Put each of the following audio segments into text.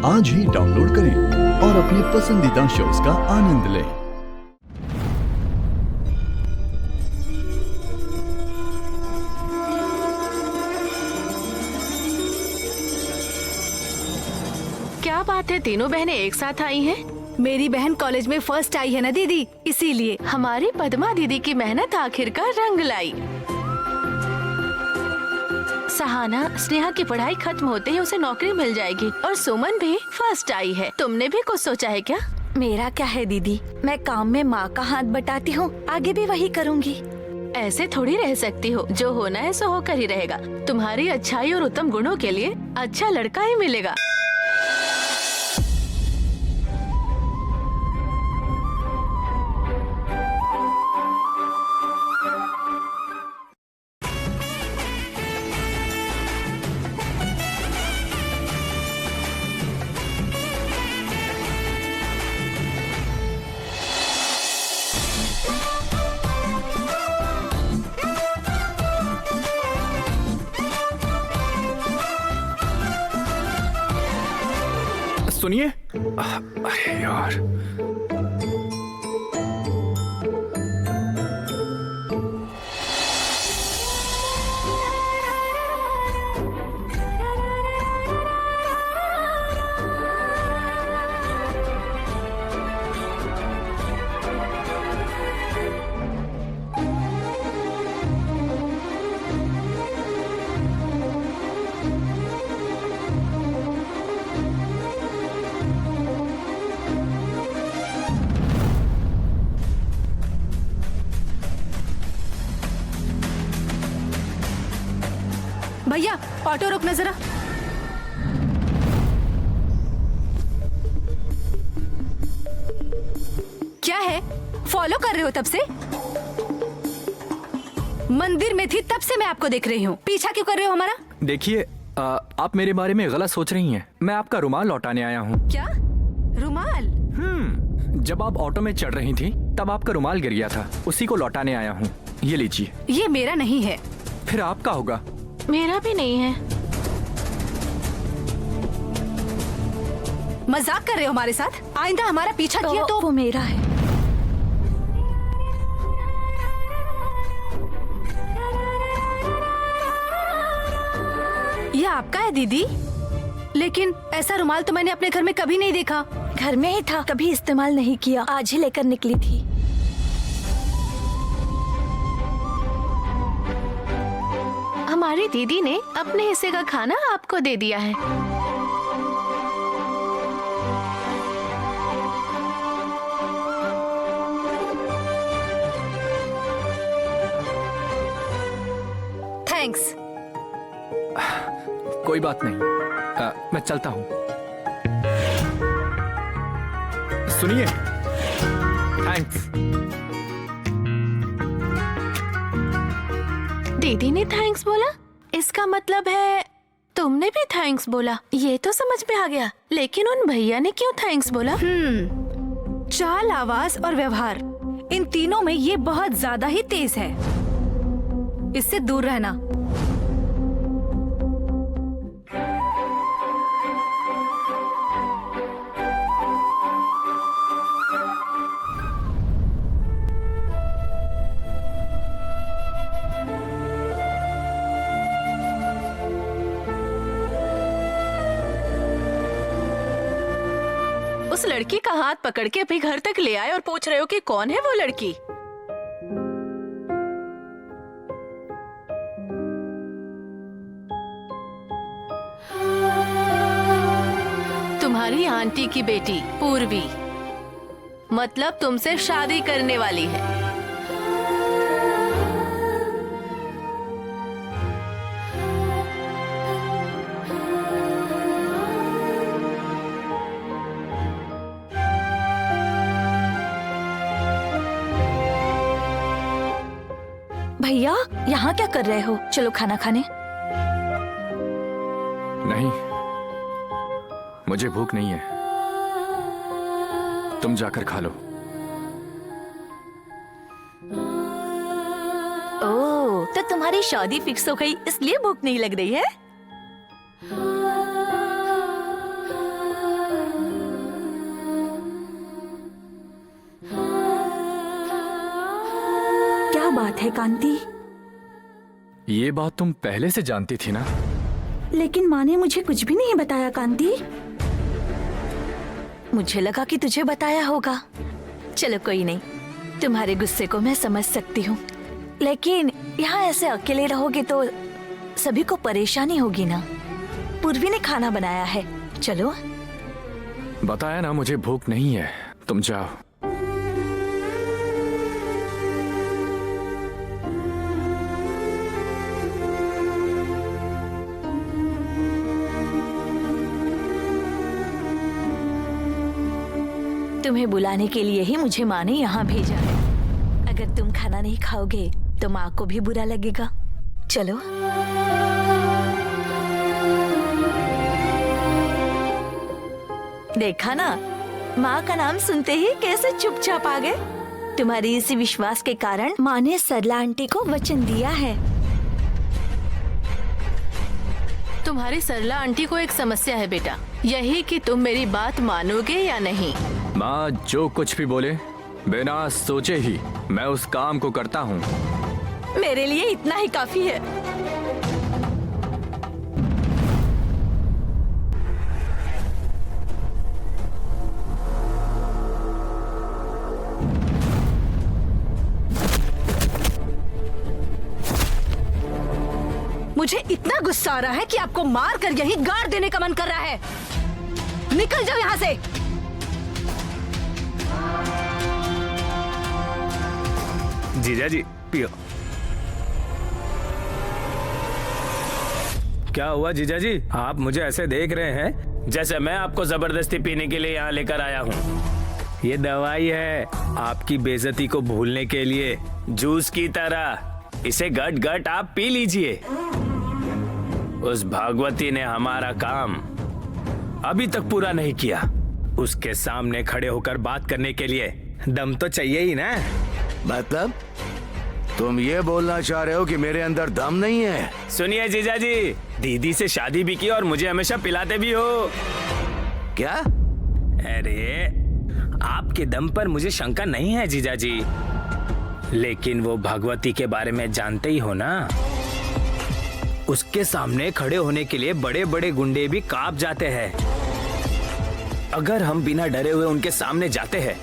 आज ही डाउनलोड करें और अपने पसंदीदा शोज का आनंद लें। क्या बात है, तीनों बहनें एक साथ आई हैं? मेरी बहन कॉलेज में फर्स्ट आई है ना दीदी, इसीलिए। हमारी पद्मा दीदी की मेहनत आखिरकार रंग लाई। सहाना, स्नेहा की पढ़ाई खत्म होते ही उसे नौकरी मिल जाएगी और सुमन भी फर्स्ट आई है। तुमने भी कुछ सोचा है क्या? मेरा क्या है दीदी, मैं काम में माँ का हाथ बटाती हूँ, आगे भी वही करूँगी। ऐसे थोड़ी रह सकती हो, जो होना है सो होकर ही रहेगा। तुम्हारी अच्छाई और उत्तम गुणों के लिए अच्छा लड़का ही मिलेगा। सुनिए। अरे यार, भैया ऑटो रोकना जरा। क्या है, फॉलो कर रहे हो तब से? मंदिर में थी तब से मैं आपको देख रही हूँ, पीछा क्यों कर रहे हो हमारा? देखिए, आप मेरे बारे में गलत सोच रही हैं। मैं आपका रुमाल लौटाने आया हूँ। क्या रुमाल? जब आप ऑटो में चढ़ रही थी तब आपका रुमाल गिर गया था, उसी को लौटाने आया हूँ। ये लीजिए। ये मेरा नहीं है। फिर आपका होगा। मेरा भी नहीं है। मजाक कर रहे हो हमारे साथ? आइंदा हमारा पीछा किया तो वो मेरा है। यह आपका है दीदी, लेकिन ऐसा रुमाल तो मैंने अपने घर में कभी नहीं देखा। घर में ही था, कभी इस्तेमाल नहीं किया, आज ही लेकर निकली थी। हमारी दीदी ने अपने हिस्से का खाना आपको दे दिया है। थैंक्स। कोई बात नहीं, मैं चलता हूँ। सुनिए, थैंक्स। दीदी ने थैंक्स बोला, इसका मतलब है तुमने भी थैंक्स बोला। ये तो समझ में आ गया, लेकिन उन भैया ने क्यों थैंक्स बोला? चाल, आवाज और व्यवहार, इन तीनों में ये बहुत ज्यादा ही तेज है। इससे दूर रहना। उस लड़की का हाथ पकड़ के अभी घर तक ले आए और पूछ रहे हो कि कौन है वो लड़की? तुम्हारी आंटी की बेटी पूर्वी, मतलब तुमसे शादी करने वाली है। भैया यहाँ क्या कर रहे हो? चलो खाना खाने। नहीं, मुझे भूख नहीं है, तुम जाकर खा लो। ओह, तो तुम्हारी शादी फिक्स हो गई इसलिए भूख नहीं लग रही है? बात है कांति। ये बात तुम पहले से जानती थी ना? लेकिन माँ ने मुझे कुछ भी नहीं बताया कांति। मुझे लगा कि तुझे बताया होगा। चलो कोई नहीं, तुम्हारे गुस्से को मैं समझ सकती हूँ, लेकिन यहाँ ऐसे अकेले रहोगे तो सभी को परेशानी होगी ना। पूर्वी ने खाना बनाया है, चलो। बताया ना, मुझे भूख नहीं है, तुम जाओ। तुम्हें बुलाने के लिए ही मुझे माँ ने यहाँ भेजा है। अगर तुम खाना नहीं खाओगे तो माँ को भी बुरा लगेगा। चलो। देखा ना, माँ का नाम सुनते ही कैसे चुपचाप आ गए। तुम्हारी इसी विश्वास के कारण माँ ने सरला आंटी को वचन दिया है। तुम्हारी सरला आंटी को एक समस्या है बेटा, यही कि तुम मेरी बात मानोगे या नहीं। माँ जो कुछ भी बोले, बिना सोचे ही मैं उस काम को करता हूँ। मेरे लिए इतना ही काफी है। मुझे इतना गुस्सा आ रहा है कि आपको मार कर यही गाड़ देने का मन कर रहा है। निकल जाओ यहाँ से। जीजा जी पियो। क्या हुआ जीजा जी, आप मुझे ऐसे देख रहे हैं जैसे मैं आपको जबरदस्ती पीने के लिए यहाँ लेकर आया हूँ। ये दवाई है आपकी बेइज्जती को भूलने के लिए, जूस की तरह। इसे गट गट आप पी लीजिए। उस भागवती ने हमारा काम अभी तक पूरा नहीं किया। उसके सामने खड़े होकर बात करने के लिए दम तो चाहिए ही ना। मतलब तुम ये बोलना चाह रहे हो कि मेरे अंदर दम नहीं है? सुनिए जीजा जी, दीदी से शादी भी की और मुझे हमेशा पिलाते भी हो। क्या? अरे आपके दम पर मुझे शंका नहीं है जीजा जी, लेकिन वो भगवती के बारे में जानते ही हो ना। उसके सामने खड़े होने के लिए बड़े बड़े गुंडे भी कांप जाते हैं। अगर हम बिना डरे हुए उनके सामने जाते हैं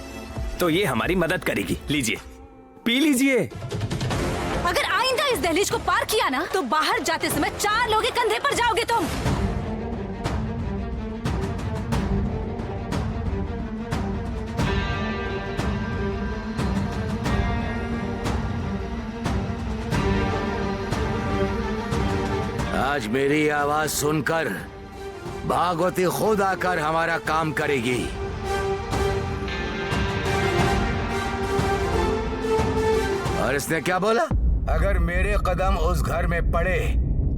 तो ये हमारी मदद करेगी। लीजिए, पी लीजिए। अगर आइंदा इस दहलीज को पार किया ना तो बाहर जाते समय 4 लोग के कंधे पर जाओगे तुम। आज मेरी आवाज सुनकर भागवती खुद आकर हमारा काम करेगी। और इसने क्या बोला? अगर मेरे कदम उस घर में पड़े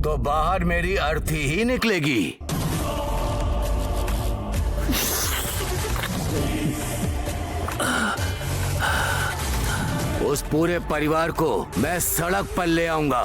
तो बाहर मेरी अर्थी ही निकलेगी। उस पूरे परिवार को मैं सड़क पर ले आऊंगा।